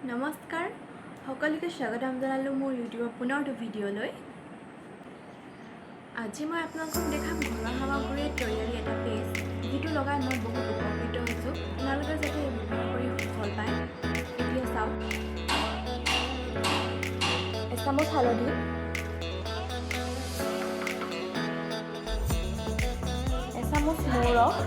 নমস্কাৰ সকলোকে স্বাগতম জনালোঁ মোৰ ইউটিউবৰ পুনৰ ভিডিঅ'লৈ। আজি মই আপোনালোকক দেখাম ঘৰুৱা সামগ্ৰীৰে তৈয়াৰী এটা পেষ্ট, যিটো লগাই মই বহুত উপকৃত হৈছোঁ। আপোনালোকে যাতে ব্যৱহাৰ কৰি ফল পায়। এতিয়া চাওক, এচামুচ হালধি, এচামুচ মৌ ৰস,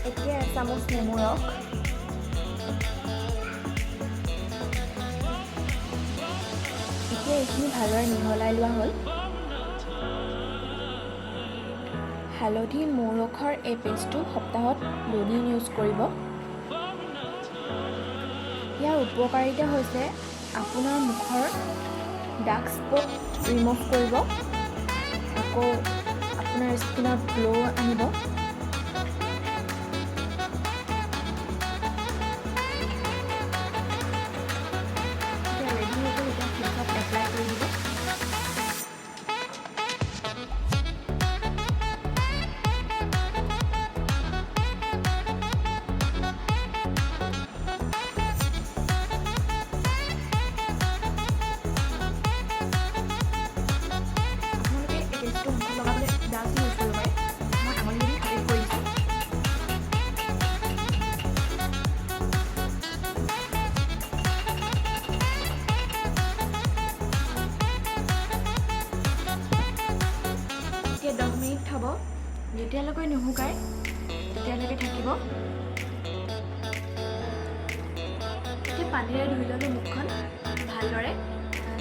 এতিয়া এচামুচ নেমু ৰস, এতিয়া এইখিনি ভালদৰে মিহলাই লোৱা হ'ল। হালধি মৌ ৰসৰ এই পেষ্টটো সপ্তাহত 2 দিন ইউজ কৰিব। ইয়াৰ উপকাৰিতা হৈছে আপোনাৰ মুখৰ ডাৰ্ক স্পট ৰিমুভ কৰিব, আকৌ আপোনাৰ স্কিনত গ্ল' আনিব। এতিয়া ৰেডি হৈ গ'ল, এতিয়া ফেচত এপ্লাই কৰি দিব। এতিয়া 10 মিনিট থ'ব, যেতিয়ালৈকে নুশুকায় তেতিয়ালৈকে থাকিব। এতিয়া পানীৰে ধুই ল'লোঁ মুখখন ভালদৰে,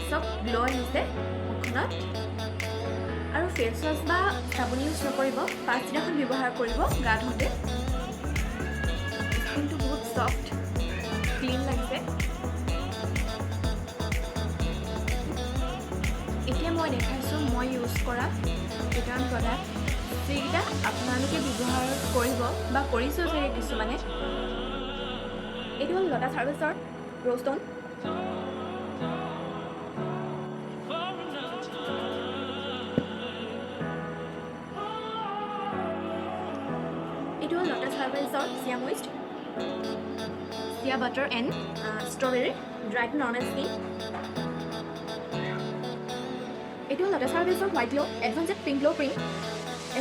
চব গ্ল' আহিছে মুখখনত। আৰু ফেচ ৱাছ বা চাবোন ইউজ নকৰিব, পাছদিনাখন ব্যৱহাৰ কৰিব গা ধুওঁতে। স্কিনটো বহুত ছফ্ট ক্লিন লাগিছে। এতিয়া মই দেখাইছোঁ মই ইউজ কৰা কেইটামান প্ৰডাক্ট, যিকেইটা আপোনালোকে ব্যৱহাৰ কৰিব বা কৰিছোঁ চাগে কিছুমানে। এইটো হ'ল লটাছ হাৰ্বেছৰ ৰ'জ অন। এইটো হ'ল Lotus হাৰ্বেছৰ shea moist, shea butter and strawberry dry to normal skin. এইটো হ'ল লটাছ হাৰ্বেছৰ white glow' advanced pink glow' cream,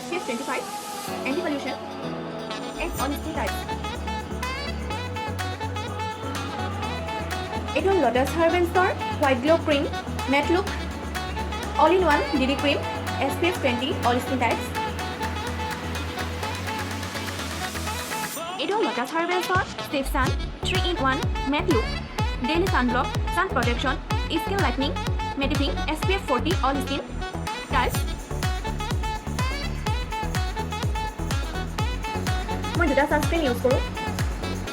SPF 25, anti pollution and on skin type. এইটো হ'ল লটাছ হাৰ্বেছৰ white glow' cream matte look all in one DD cream, SPF 20, all skin types. এইটো হ'ল Lotus হাৰ্বেছৰ step sun 3-in-1 matte look daily sunblock sun protection skin lightening mattifying SPF 40, all skin types. মই দুটা sunscreen use কৰোঁ।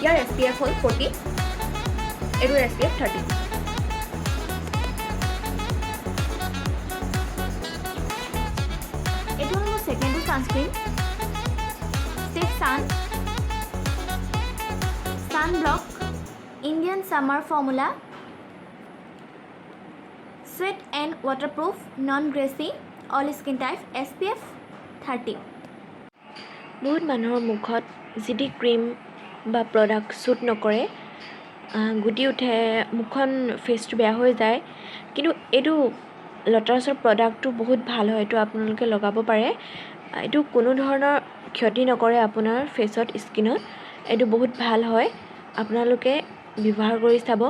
ইয়াৰ SPF হ'ল 40, এইটোৰ SPF 30। এইটো হ'ল মোৰ ছেকেণ্ডটো sunscreen, step sun block Indian summer formula sweat and waterproof non greasy all skin type SPF 30। বহুত মানুহৰ মুখত যিটি ক্ৰীম বা প্ৰডাক্ট শ্বুট নকৰে, গুটি উঠে, মুখখন ফেচটো বেয়া হৈ যায়, কিন্তু এইটো লটাছৰ প্ৰডাক্টটো বহুত ভাল হয়। এইটো আপোনালোকে লগাব পাৰে, এইটো কোনো ধৰণৰ ক্ষতি নকৰে আপোনাৰ ফেচত স্কিনত। এইটো বহুত ভাল হয়, আপোনালোকে ব্যৱহাৰ কৰি চাব।